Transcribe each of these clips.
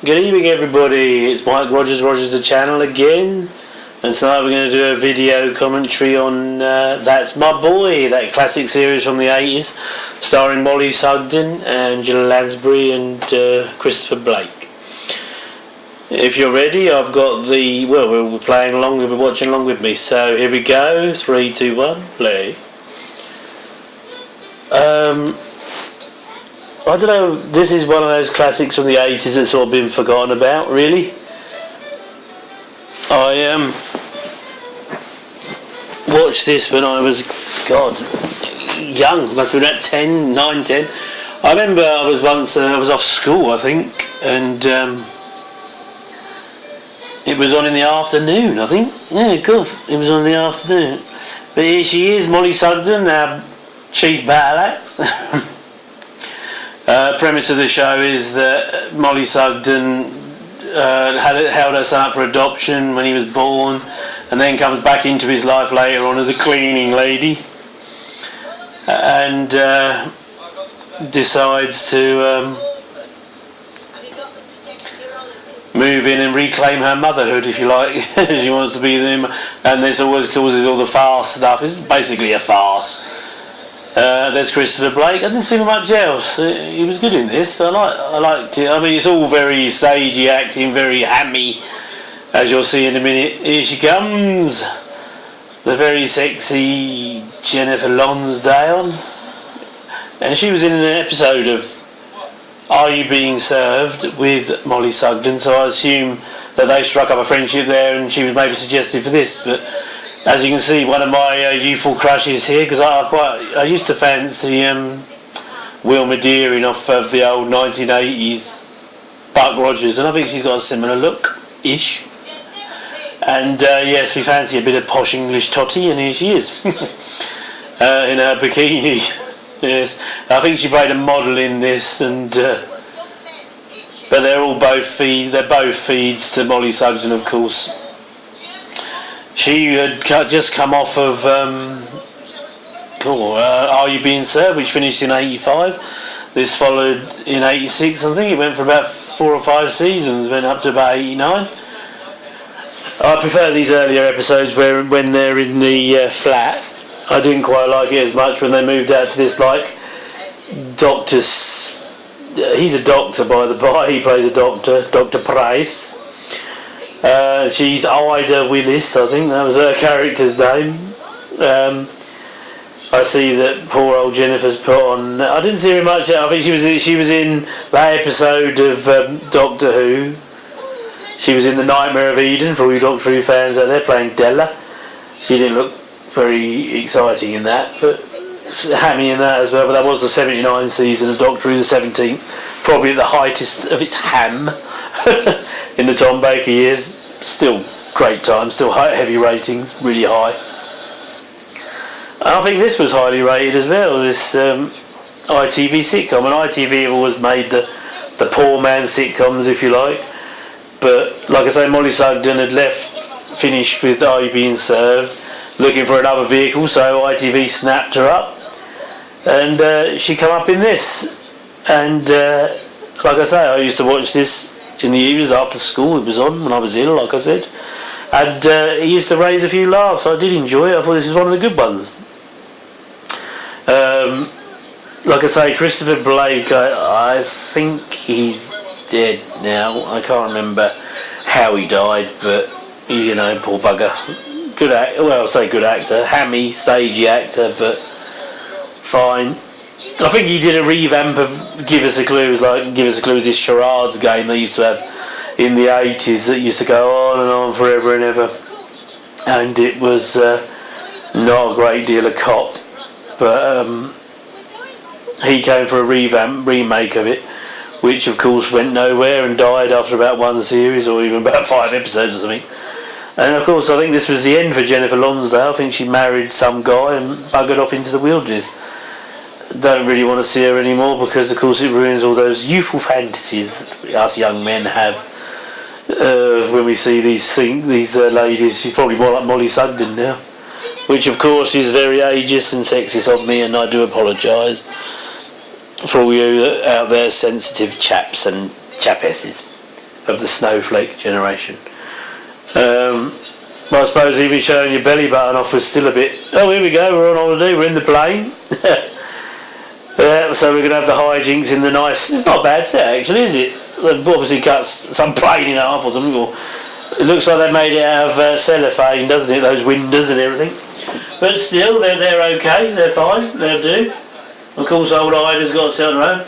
Good evening, everybody. It's Mike Rogers the channel again, and tonight we're going to do a video commentary on That's My Boy, that classic series from the 80s, starring Mollie Sugden, Angela Lansbury and Christopher Blake. If you're ready, I've got the... well, we're playing along, we'll be watching along with me. So here we go, 3, 2, 1, play. I don't know, this is one of those classics from the 80s that's sort of been forgotten about, really. I watched this when I was, young, must have been about 10, 9, 10. I remember I was once, I was off school, I think, and it was on in the afternoon, I think. Yeah, good, it was on in the afternoon. But here she is, Mollie Sugden, our chief battle axe. Premise of the show is that Mollie Sugden held her son up for adoption when he was born, and then comes back into his life later on as a cleaning lady, and decides to move in and reclaim her motherhood, if you like. She wants to be them, and this always causes all the farce stuff. It's basically a farce. There's Christopher Blake. I didn't see much else. He was good in this. I liked it. I mean, it's all very stagey acting, very hammy, as you'll see in a minute. Here she comes, the very sexy Jennifer Lonsdale, and she was in an episode of Are You Being Served with Mollie Sugden, so I assume that they struck up a friendship there, and she was maybe suggested for this. But as you can see, one of my youthful crushes here, because I used to fancy Wilma Deering off of the old 1980s Buck Rogers, and I think she's got a similar look-ish. And yes, we fancy a bit of posh English totty, and here she is in her bikini. Yes, I think she played a model in this, and but they're both feeds to Mollie Sugden, of course. She had just come off of Are You Being Served, which finished in 85. This followed in 86. I think it went for about 4 or 5 seasons, went up to about 89. I prefer these earlier episodes when they're in the flat. I didn't quite like it as much when they moved out to this, like, doctor's... he's a doctor, by the by. He plays a doctor, Dr. Price. She's Ida Willis, I think that was her character's name. I see that poor old Jennifer's put on. I didn't see her much. I think she was in that episode of Doctor Who. She was in The Nightmare of Eden, for all you Doctor Who fans out there, playing Della. She didn't look very exciting in that, but hammy in that as well. But that was the 79 season of Doctor Who, the 17th, probably at the heightest of its ham. In the Tom Baker years. Still great time, still heavy ratings, really high. I think this was highly rated as well, this ITV sitcom, and ITV have always made the poor man sitcoms, if you like, but like I say, Mollie Sugden had finished with Are You Being Served, looking for another vehicle, so ITV snapped her up, and she come up in this, and like I say, I used to watch this in the evenings after school. It was on when I was ill, like I said, and it used to raise a few laughs. I did enjoy it. I thought this was one of the good ones. Like I say, Christopher Blake, I think he's dead now. I can't remember how he died, but you know, poor bugger. Good I'll say good actor, hammy, stagey actor, but fine. I think he did a revamp of Give Us a Clue. It was like Give Us a Clue was this charades game they used to have in the 80s that used to go on and on forever and ever, and it was not a great deal of cop, but he came for a remake of it, which of course went nowhere and died after about 1 series or even about 5 episodes or something. And of course I think this was the end for Jennifer Lonsdale. I think she married some guy and buggered off into the wilderness. Don't really want to see her anymore, because of course it ruins all those youthful fantasies that us young men have when we see these ladies. She's probably more like Mollie Sugden now, which of course is very ageist and sexist of me, and I do apologise for all you out there sensitive chaps and chapesses. of the snowflake generation. I suppose even showing your belly button off was still a bit, oh, here we go, we're on holiday, we're in the plane. So we're going to have the hijinks in the nice, it's not a bad set actually, is it? They've obviously cut some plane in half or something, or it looks like they made it out of cellophane, doesn't it, those windows and everything. But still, they're okay, they're fine, they'll do. Of course, old Ida's got to sit around.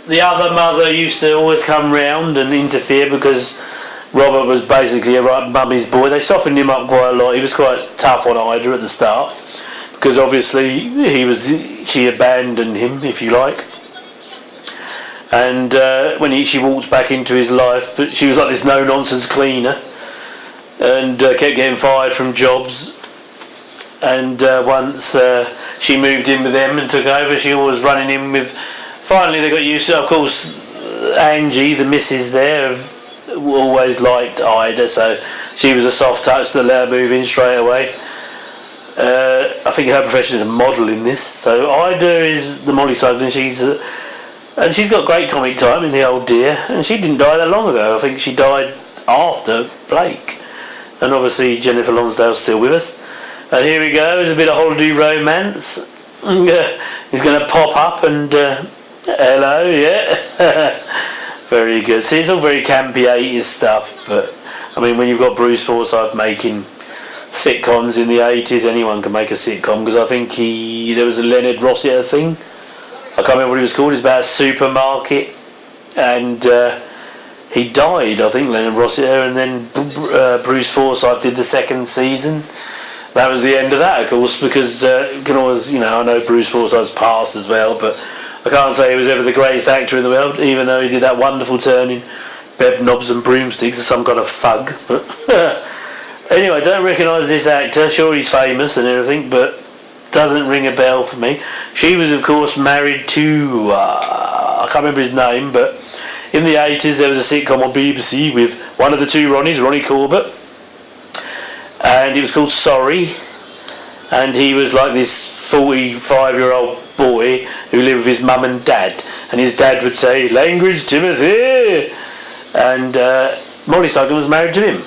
The other mother used to always come round and interfere because Robert was basically a right mummy's boy. They softened him up quite a lot. He was quite tough on Ida at the start because obviously she abandoned him, if you like. And when she walked back into his life, but she was like this no-nonsense cleaner and kept getting fired from jobs. And once she moved in with them and took over, she was running in with... Finally they got used to it. Of course, Angie, the missus there, always liked Ida, so she was a soft touch that let her move in straight away. I think her profession is a model in this. So Ida is the Mollie Sugden. And she's got great comic time in the old dear, and she didn't die that long ago. I think she died after Blake. And obviously Jennifer Lonsdale's still with us. And here we go, there's a bit of holiday romance. He's going to pop up and hello, yeah. Very good. See, it's all very campy 80s stuff, but I mean, when you've got Bruce Forsyth making sitcoms in the 80s, anyone can make a sitcom, because I think there was a Leonard Rossiter thing. I can't remember what he was called. It's about a supermarket, and he died, I think, Leonard Rossiter, and then Bruce Forsyth did the second season. That was the end of that, of course, because you can always, I know Bruce Forsyth's passed as well, but I can't say he was ever the greatest actor in the world, even though he did that wonderful turn in Bed Knobs and Broomsticks as some kind of thug. But anyway, I don't recognise this actor. Sure, he's famous and everything, but doesn't ring a bell for me. She was, of course, married to I can't remember his name, but in the 80s there was a sitcom on BBC with one of the two Ronnies, Ronnie Corbett, and it was called Sorry, and he was like this 45-year-old boy who lived with his mum and dad, and his dad would say, "Language, Timothy," and Mollie Sugden was married to him.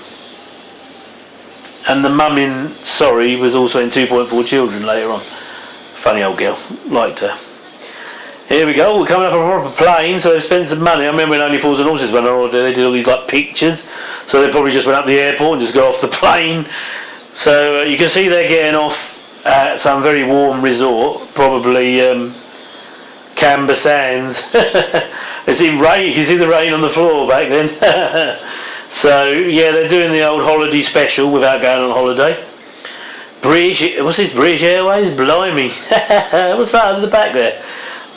And the mum in Sorry was also in 2.4 Children later on. Funny old girl, liked her. Here we go, we're coming up on a proper plane, so they've spent some money. I remember when Only Fools and Horses went on holiday, they did all these like pictures, so they probably just went up the airport and just got off the plane. So you can see they're getting off at some very warm resort, probably Canberra Sands. It's in rain, you can see the rain on the floor back then. So yeah, they're doing the old holiday special without going on holiday. What's this, British Airways? Blimey. What's that over the back there?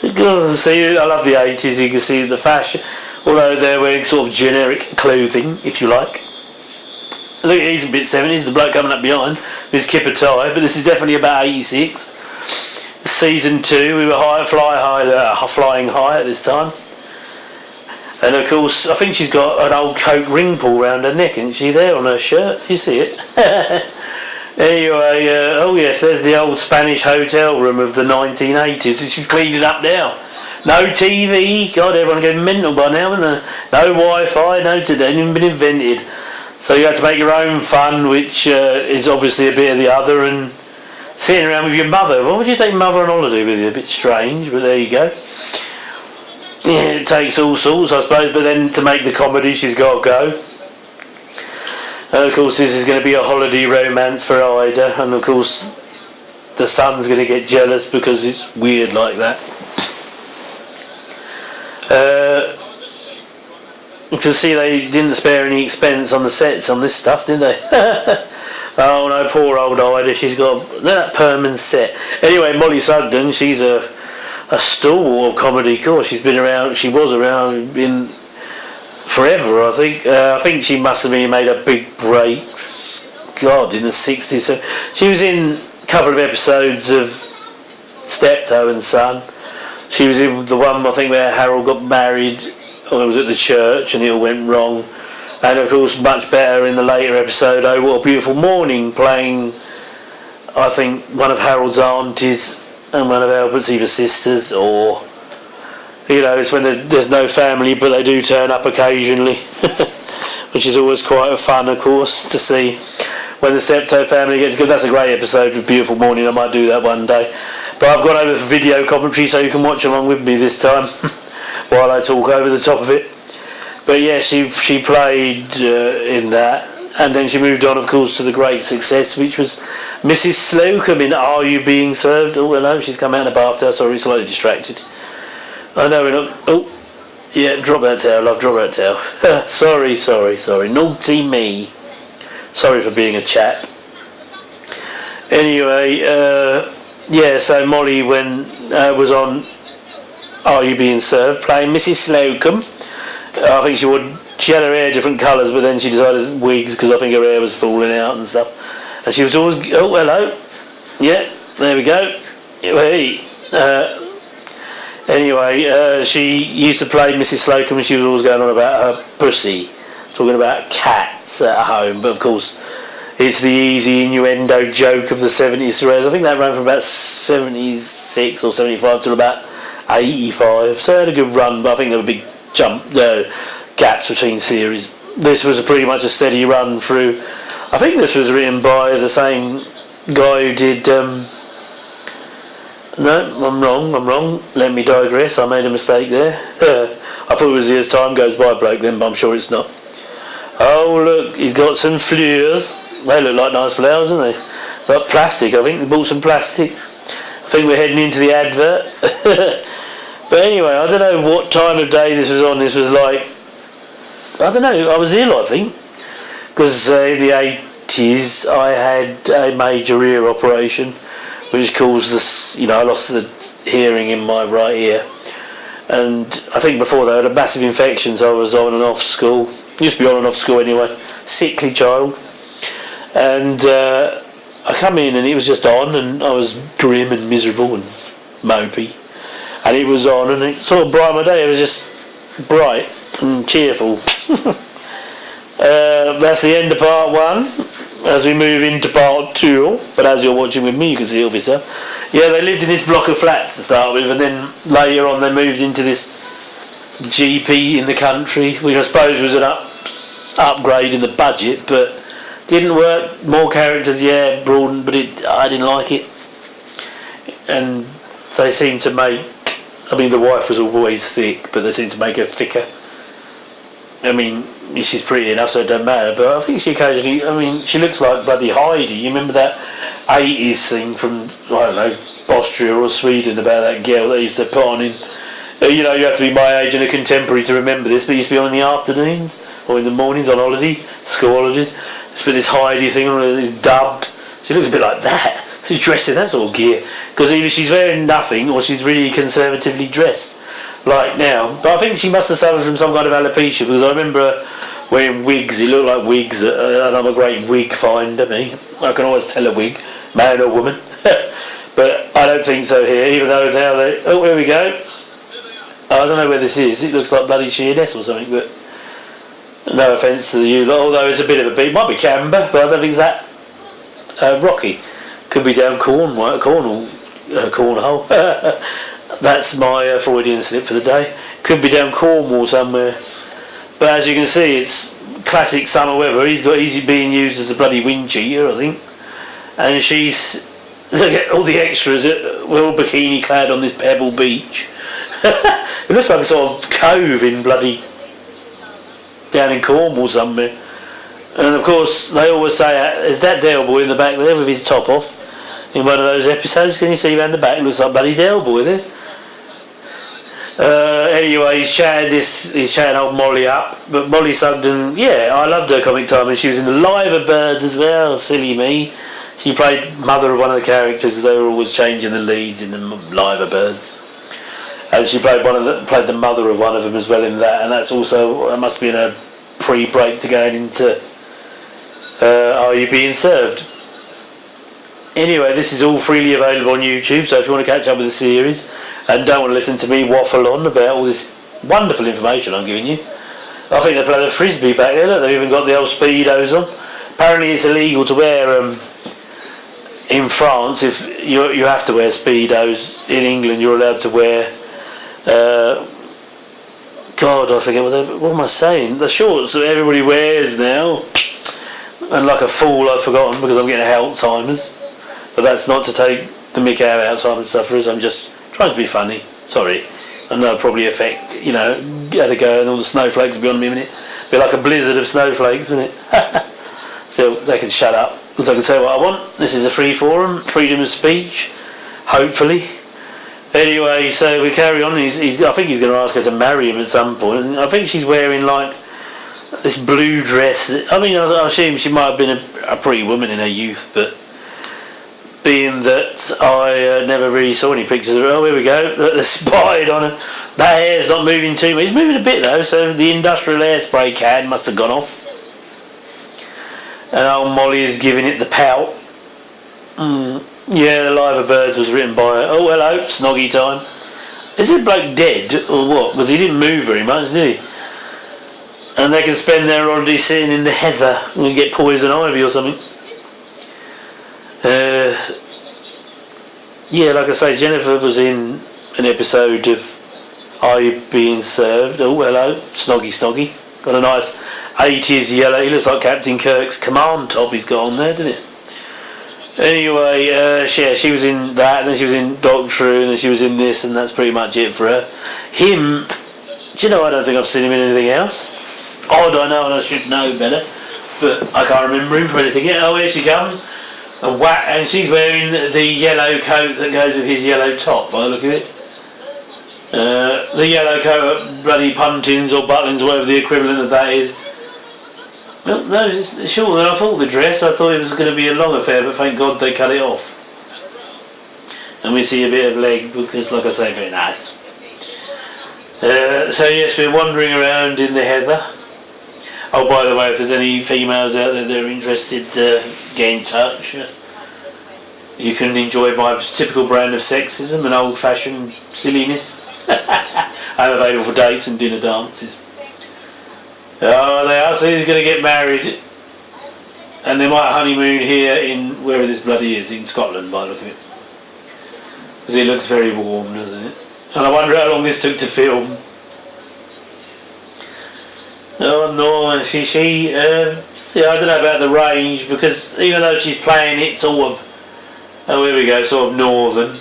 See, I love the 80s, you can see the fashion, although they're wearing sort of generic clothing, if you like. Look, he's a bit 70s, the bloke coming up behind with his kipper tie, but this is definitely about 86. Season 2, we were flying high at this time. And of course, I think she's got an old Coke ring pull round her neck, isn't she, there on her shirt? You see it? Anyway, oh yes, there's the old Spanish hotel room of the 1980s, and she's cleaned it up now. No TV, God, everyone getting mental by now, isn't there? No Wi-Fi, no today, ain't even been invented. So you have to make your own fun, which is obviously a bit of the other, and sitting around with your mother. Why would you take mother on holiday with you? A bit strange, but there you go. Yeah, it takes all sorts, I suppose, but then to make the comedy, she's got to go. And of course, this is going to be a holiday romance for Ida, and of course, the son's going to get jealous because it's weird like that. You can see they didn't spare any expense on the sets on this stuff, did they? Oh no, poor old Ida, she's got that permanent set. Anyway, Mollie Sugden, she's a stalwart of comedy. Of course, she was around in forever, I think. I think she must have made her big breaks, God, in the 60s. So she was in a couple of episodes of Steptoe and Son. She was in the one, I think, where Harold got married, or it was at the church and it all went wrong. And of course, much better in the later episode, Oh What a Beautiful Morning, playing, I think, one of Harold's aunties and one of Albert's either sisters, or, it's when there's no family but they do turn up occasionally. which is always quite fun, of course, to see when the Steptoe family gets good. That's a great episode with Beautiful Morning. I might do that one day. But I've gone over for video commentary so you can watch along with me this time while I talk over the top of it. But yeah, she played in that, and then she moved on, of course, to the great success, which was Mrs. Slocum in Are You Being Served? Oh, hello, she's come out of the bathtub. Sorry, slightly distracted. I know we're not... Oh, yeah, drop that towel, love, drop that towel. sorry. Naughty me. Sorry for being a chap. Anyway, yeah, so Mollie was on Are You Being Served, playing Mrs. Slocum. I think she had her hair different colours, but then she decided wigs because I think her hair was falling out and stuff. And she was always, oh, hello. Yeah, there we go. Hey. Anyway, she used to play Mrs. Slocum, and she was always going on about her pussy, talking about cats at home. But of course, it's the easy innuendo joke of the 70s throughout. I think that ran from about 76 or 75 till about 85. So it had a good run, but I think there were big gaps between series. This was pretty much a steady run through. I think this was written by the same guy who did... No, I'm wrong. Let me digress. I made a mistake there. I thought it was As Time Goes By bloke then, but I'm sure it's not. Oh, look, he's got some flowers. They look like nice flowers, don't they? Like plastic, I think. They bought some plastic. I think we're heading into the advert. But anyway, I don't know what time of day this was on. This was like... I don't know, I was ill, I think. Because in the 80s, I had a major ear operation, which caused this, I lost the hearing in my right ear. And I think before that I had a massive infection, so I was on and off school. Used to be on and off school anyway. Sickly child. And I come in and it was just on, and I was grim and miserable and mopey. And it was on, and it sort of brightened my day. It was just bright and cheerful. That's the end of part one. As we move into part two, but as you're watching with me, you can see officer. Yeah, they lived in this block of flats to start with, and then later on they moved into this GP in the country, which I suppose was an upgrade in the budget, but didn't work. More characters, yeah, broadened, but I didn't like it. And they seemed to make... I mean, the wife was always thick, but they seemed to make her thicker. I mean, she's pretty enough, so it doesn't matter, but I think she occasionally... I mean, she looks like bloody Heidi. You remember that 80s thing from, I don't know, Austria or Sweden about that girl they used to put on in... You have to be my age and a contemporary to remember this, but it used to be on in the afternoons or in the mornings on holiday, school holidays. It's been this Heidi thing, it's dubbed. She looks a bit like that. She's dressed in that sort of gear. Because either she's wearing nothing or she's really conservatively dressed. Like now. But I think she must have suffered from some kind of alopecia, because I remember her wearing wigs. It looked like wigs, and I'm a great wig finder, me. I can always tell a wig, man or woman. But I don't think so here, even though now they... Oh, here we go. I don't know where this is. It looks like bloody Sheerness or something, but... No offence to you, although it's a bit of a beat. It might be Camber, but I don't think it's that rocky. Could be down Cornwall. That's my Freudian slip for the day. Could be down Cornwall somewhere. But as you can see, it's classic summer weather. He's being used as a bloody wind cheater, I think. And she's... Look at all the extras. We're all bikini clad on this pebble beach. It looks like a sort of cove in bloody... down in Cornwall somewhere. And of course, they always say, is that Del Boy in the back there with his top off? In one of those episodes, can you see around the back? Looks like bloody Del Boy there. Anyway, he's chatting old Mollie up. But Mollie Sugden, yeah, I loved her comic time, and she was in the Liver Birds as well. Silly me. She played mother of one of the characters, because they were always changing the leads in the Liver Birds. And she played the mother of one of them as well in that, and that's also, that must be in a pre-break to going into Are You Being Served? Anyway, this is all freely available on YouTube, so if you want to catch up with the series and don't want to listen to me waffle on about all this wonderful information I'm giving you, I think they play the frisbee back there. Look, they've even got the old Speedos on. Apparently it's illegal to wear in France. If you have to wear Speedos. In England you're allowed to wear God, I forget what am I saying? The shorts that everybody wears now. And like a fool, I've forgotten because I'm getting Alzheimer's. But that's not to take the mick out of Alzheimer's sufferers. I'm just trying to be funny. Sorry. I know it'll probably affect, had a go and all the snowflakes will be on me in a minute. Be like a blizzard of snowflakes, wouldn't it? So they can shut up. Because I can say what I want. This is a free forum. Freedom of speech. Hopefully. Anyway, so we carry on. I think he's going to ask her to marry him at some point. And I think she's wearing like this blue dress. I assume she might have been a pretty woman in her youth, but being that I never really saw any pictures of her, here we go, the spied on her. The hair's not moving too much. It's moving a bit though, so the industrial hairspray can must have gone off. And old Mollie is giving it the pout. Yeah, The Life of Birds was written by, oh hello, snoggy time. Is the bloke dead or what? Because he didn't move very much, did he? And they can spend their holiday sitting in the heather and get poison ivy or something. Yeah, like I say, Jennifer was in an episode of I Being Served. Oh hello, snoggy. Got a nice 80s yellow, he looks like Captain Kirk's command top he's got on there, doesn't it? Anyway, yeah, she was in that, and then she was in Doctor Who, and then she was in this, and that's pretty much it for her. Him, do you know, I don't think I've seen him in anything else. Odd, I know, and I should know better, but I can't remember him for anything yet. Oh, here she comes. And she's wearing the yellow coat that goes with his yellow top, by the look of it. The yellow coat, bloody puntins or butlins, whatever the equivalent of that is. Well, no, it's shorter than I thought, the dress. I thought it was going to be a long affair, but thank God they cut it off. And we see a bit of leg, because, like I say, very nice. So yes, we're wandering around in the heather. Oh, by the way, if there's any females out there that are interested, get in touch. You can enjoy my typical brand of sexism and old-fashioned silliness. I'm available for dates and dinner dances. Oh, they are saying he's going to get married, and they might honeymoon here in wherever this bloody is, in Scotland, by the look of it. Because it looks very warm, doesn't it? And I wonder how long this took to film. Oh no, see, I don't know about the range, because even though she's playing it sort of, oh here we go, sort of northern.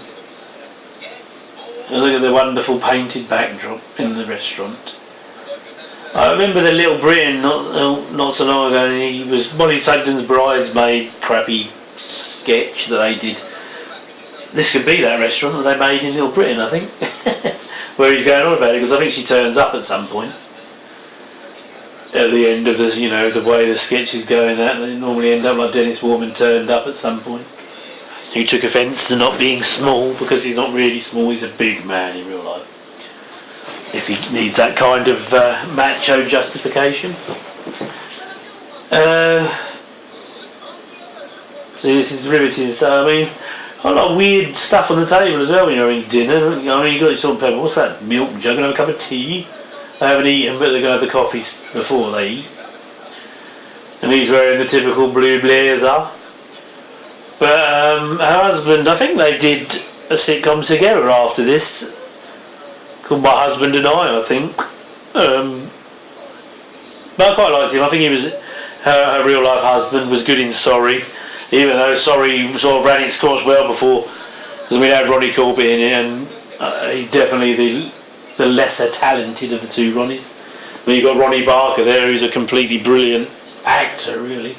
And look at the wonderful painted backdrop in the restaurant. I remember the Little Britain not so long ago, and he was Mollie Sugden's bridesmaid crappy sketch that they did. This could be that restaurant that they made in Little Britain, I think. Where he's going on about it, because I think she turns up at some point. At the end of this, the way the sketch is going at, they normally end up like Dennis Warman turned up at some point. He took offence to not being small, because he's not really small, he's a big man in real life. If he needs that kind of macho justification. See, this is riveting stuff. I mean, a lot of weird stuff on the table as well when you're in dinner. I mean, you've got this sort of people, what's that, milk jug, and have a cup of tea? They haven't eaten, but they're going to have the coffee before they eat. And he's wearing the typical blue blazer. But her husband, I think they did a sitcom together after this, called My Husband and I think. But I quite liked him. I think he was her real life husband was good in Sorry, even though Sorry sort of ran its course well before, because we had Ronnie Corbett in it, and he's definitely the lesser talented of the two Ronnies. Then you've got Ronnie Barker there, who's a completely brilliant actor, really,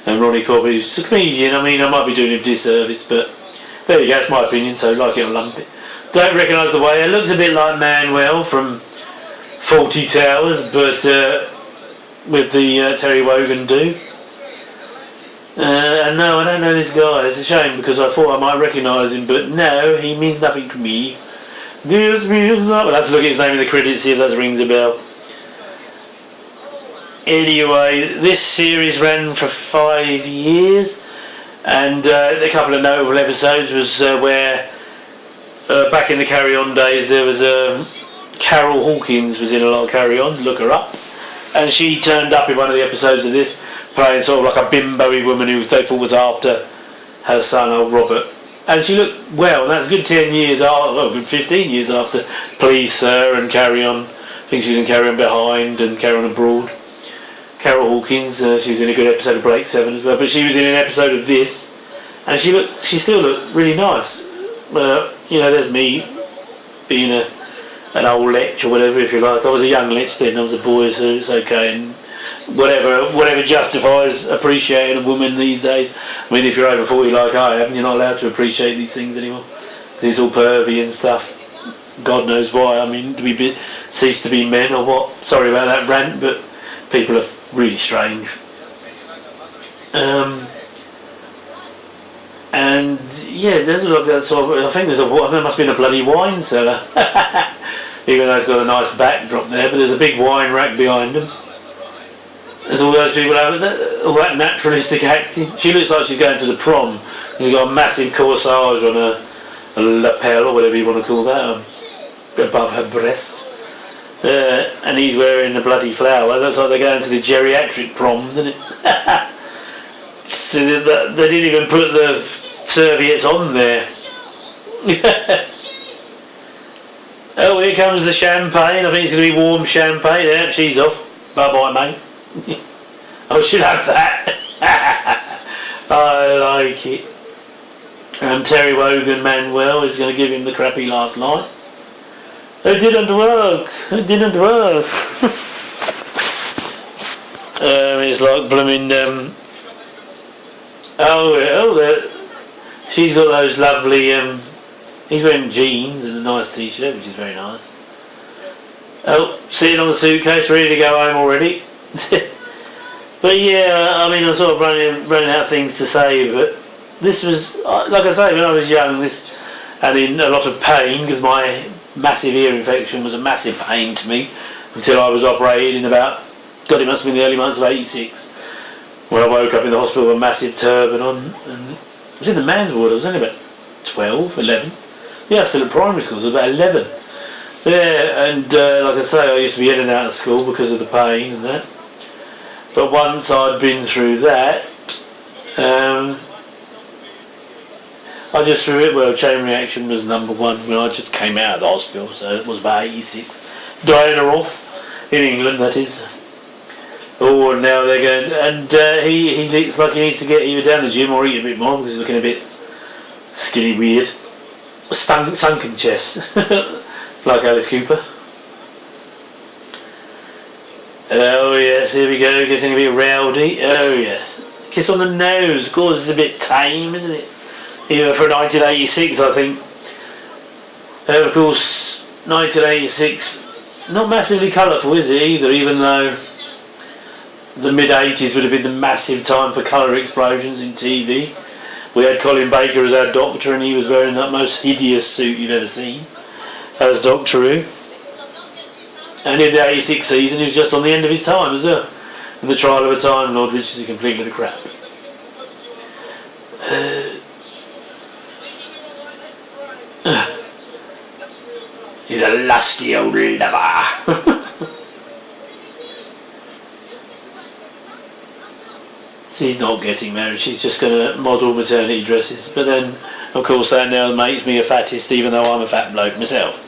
and Ronnie Corbett, who's a comedian. I mean, I might be doing him a disservice, but there you go, that's my opinion, so like it or lump it. Don't recognise the way. It looks a bit like Manuel from Fawlty Towers, but with the Terry Wogan do. And no, I don't know this guy. It's a shame, because I thought I might recognise him, but no, he means nothing to me. This means nothing. I'll have to look at his name in the credits, see if that rings a bell. Anyway, this series ran for 5 years, and a couple of notable episodes was where back in the Carry On days, there was Carol Hawkins was in a lot of Carry Ons, look her up, and she turned up in one of the episodes of this, playing sort of like a bimbo-y woman who they thought was after her son, old Robert. And she looked well, and that's a good 10 years after, well, good 15 years after Please Sir and Carry On. think she was in Carry On Behind and Carry On Abroad. Carol Hawkins, she was in a good episode of Blake 7 as well, but she was in an episode of this, and she still looked really nice. There's me being an old lech or whatever, if you like. I was a young lech then, I was a boy, so it's okay, and whatever justifies appreciating a woman these days. I mean, if you're over 40 like I am, you're not allowed to appreciate these things anymore, because it's all pervy and stuff. God knows why. I mean, do we cease to be men or what? Sorry about that rant, but people are really strange. And yeah, there's a lot of sort of, I think there must have been a bloody wine cellar. Even though it's got a nice backdrop there, but there's a big wine rack behind them. There's all those people having all that naturalistic acting. She looks like she's going to the prom. She's got a massive corsage on a lapel or whatever you want to call that, above her breast. And he's wearing a bloody flower. It looks like they're going to the geriatric prom, doesn't it? So they didn't even put the serviettes on there. Oh, here comes the champagne. I think it's going to be warm champagne. Yeah, she's off. Bye-bye, mate. I should have that. I like it. And Terry Wogan Manuel is going to give him the crappy last night. It didn't work. It didn't work. It's like blooming. She's got those lovely. He's wearing jeans and a nice t-shirt, which is very nice. Oh, sitting on the suitcase, ready to go home already. But yeah, I mean, I'm sort of running out of things to say, but this was, like I say, when I was young, and in a lot of pain, because my massive ear infection was a massive pain to me, until I was operated in about, God, it must have been the early months of '86, when I woke up in the hospital with a massive turban on, and I was in the man's ward. I was only about 12, 11. Yeah, I was still at primary school, so I was about 11. Yeah, and like I say, I used to be in and out of school because of the pain and that. But once I'd been through that, I just threw it. Well, chain reaction was number one when I just came out of the hospital, so it was about '86. Diana Ross, in England, that is. Oh, and now they're going, and he looks like he needs to get either down the gym or eat a bit more because he's looking a bit skinny, weird. Sunken chest, like Alice Cooper. Oh yes, here we go, getting a bit rowdy. Oh yes, kiss on the nose. Of course, it's a bit tame, isn't it? Even for 1986, I think. Of course, 1986, not massively colourful, is it either? Even though the mid-80s would have been the massive time for colour explosions in TV. We had Colin Baker as our Doctor, and he was wearing that most hideous suit you've ever seen as Doctor Who. And in the '86 season, he was just on the end of his time as well, in the Trial of a Time Lord, which is a complete load of crap. He's a lusty old lover. She's not getting married, she's just going to model maternity dresses. But then, of course, that now makes me a fattest, even though I'm a fat bloke myself.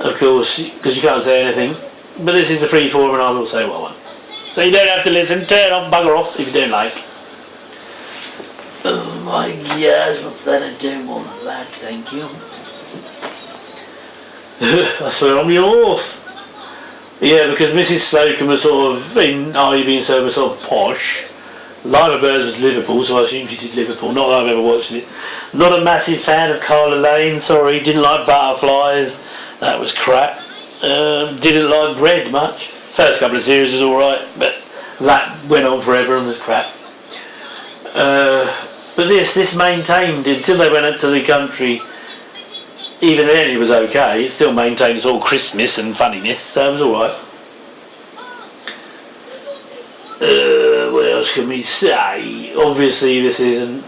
Of course, because you can't say anything. But this is the free form and I will say what I want. So you don't have to listen, turn off, bugger off if you don't like. Oh my gosh, what's that? I don't want that, thank you. I swear I'm off. Yeah, because Mrs. Slocum was sort of, Are You Being Sober, sort of posh. Lima Birds was Liverpool, so I assume she did Liverpool. Not that I've ever watched it. Not a massive fan of Carla Lane, sorry. Didn't like Butterflies. That was crap. Didn't like Bread much. First couple of series was alright, but that went on forever and was crap. But this maintained until they went up to the country. Even then it was okay. It still maintained its all crispness and funniness, so it was alright. What else can we say? Obviously this isn't...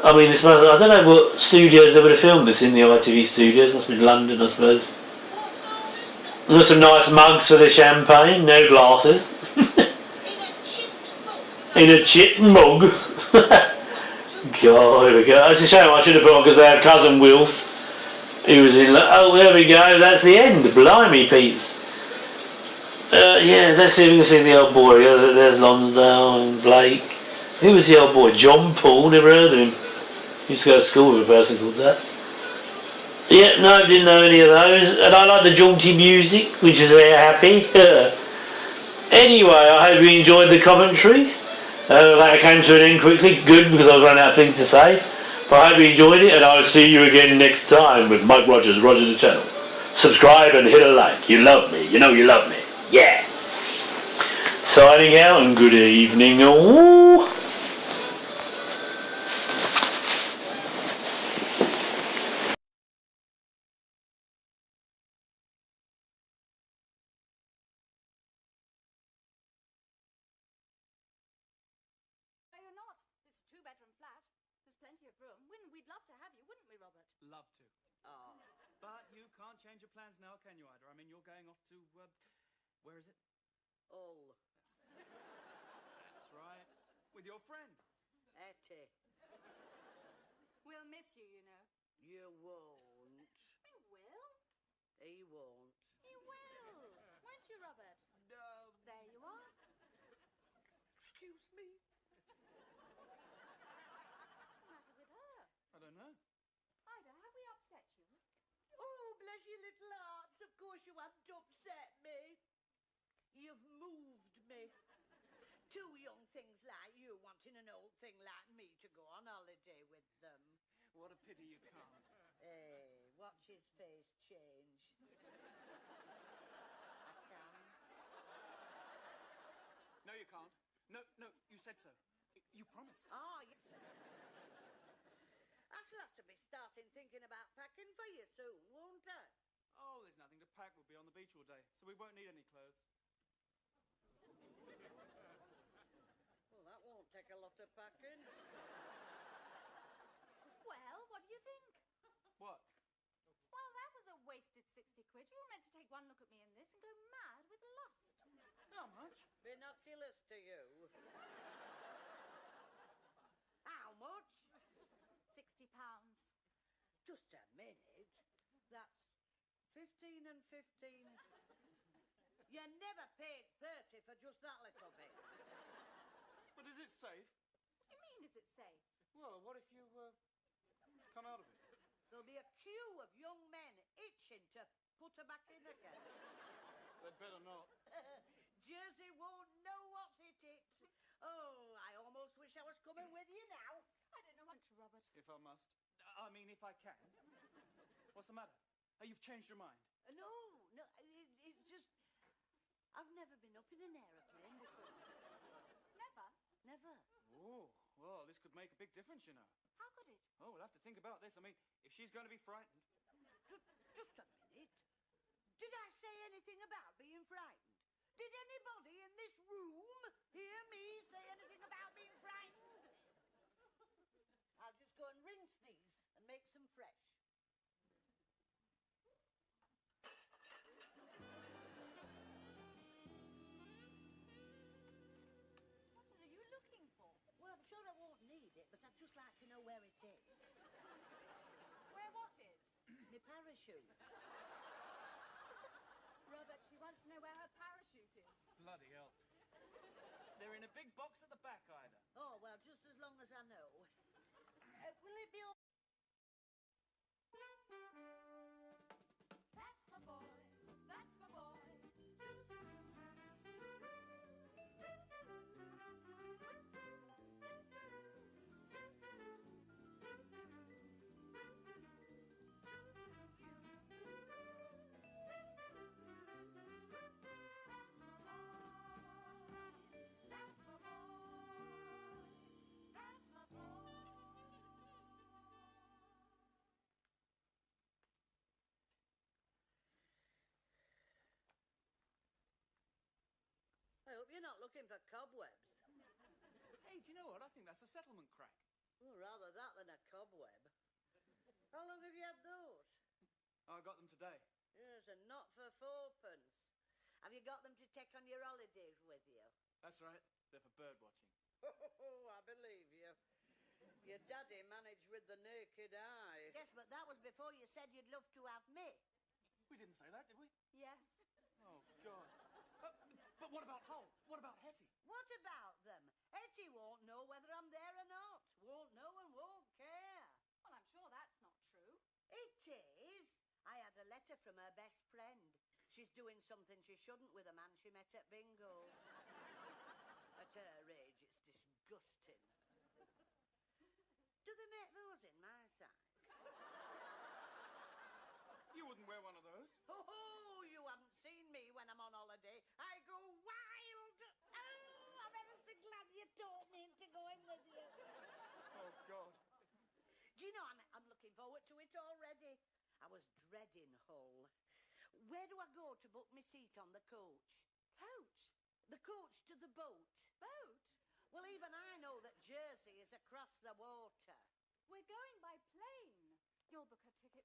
I mean, I don't know what studios they would have filmed this in, the ITV studios. Must have been London, I suppose. There's some nice mugs for the champagne, no glasses. In a chip mug. God, here we go. It's a shame I should have put on because they have Cousin Wilf He was in. Oh, there we go. That's the end. Blimey, peeps. Yeah, let's see if we can see the old boy. There's Lonsdale and Blake. Who was the old boy? John Paul. Never heard of him. Used to go to school with a person called that. Yeah, no, didn't know any of those. And I like the jaunty music, which is very happy. Anyway, I hope you enjoyed the commentary. That came to an end quickly. Good, because I was running out of things to say. But I hope you enjoyed it, and I'll see you again next time with Mike Rogers, Rogers the Channel. Subscribe and hit a like. You love me. You know you love me. Yeah. Signing out, and good evening. Ooh. We'd love to have you, wouldn't we, Robert? Love to. Oh. But you can't change your plans now, can you, Ida? I mean, you're going off to, where is it? Hull. That's right. With your friend. Etty. We'll miss you, you know. You won't. We will. He won't. You will. Won't you, Robert? No. There you are. Excuse me. I don't know. Ida, have we upset you? Oh, bless your little hearts. Of course you haven't upset me. You've moved me. Two young things like you wanting an old thing like me to go on holiday with them. What a pity you can't. Hey, watch his face change. I can't. No, you can't. No, you said so. You promised. Oh, I shall have to be starting thinking about packing for you soon, won't I? Oh, there's nothing to pack. We'll be on the beach all day, so we won't need any clothes. Well, that won't take a lot of packing. Well, what do you think? What? Well, that was a wasted 60 quid. You were meant to take one look at me in this and go mad with lust. How much? Binoculars to you. How much? £60. Just a minute. That's 15 and 15. You never paid 30 for just that little bit. But is it safe? What do you mean, is it safe? Well, what if you, come out of it? There'll be a queue of young men itching to put her back in again. They'd better not. Jersey won't know what's hit it. Oh, I almost wish I was coming with you now. I don't know what to, Robert. If I must. I mean, if I can. What's the matter? Oh, you've changed your mind. No, it's just... I've never been up in an aeroplane before. Never? Never. Oh, well, this could make a big difference, you know. How could it? Oh, we'll have to think about this. I mean, if she's going to be frightened... Just a minute. Did I say anything about being frightened? Did anybody in this room hear me say anything about being frightened? I'll just go and rinse these and make some fresh. What are you looking for? Well, I'm sure I won't need it, but I'd just like to know where it is. Where what is? My parachute. Robert, she wants to know where her parachute is. Bloody hell. They're in a big box at the back, Ida. Oh, well, just as long as I know. Will it be all... That's my boy. That's my boy. I hope you're not looking for cobwebs. Hey, do you know what? I think that's a settlement crack. Well, rather that than a cobweb. How long have you had those? I got them today. Yes, and not for fourpence. Have you got them to take on your holidays with you? That's right. They're for bird watching. Oh, I believe you. Your daddy managed with the naked eye. Yes, but that was before you said you'd love to have me. We didn't say that, did we? Yes. Oh, God. But what about Hull? What about Hetty? What about them? Hetty won't know whether I'm there or not. Won't know and won't care. Well, I'm sure that's not true. It is. I had a letter from her best friend. She's doing something she shouldn't with a man she met at bingo. At her age, it's disgusting. Do they make those in my size? You wouldn't wear one of those. Oh, you haven't seen me when I'm on holiday. I go wild. Oh, I'm ever so glad you taught me into going with you. Oh, God. Do you know, I'm looking forward to it already. I was dreading Hull. Where do I go to book my seat on the coach? Coach? The coach to the boat. Boat? Well, even I know that Jersey is across the water. We're going by plane. You'll book a ticket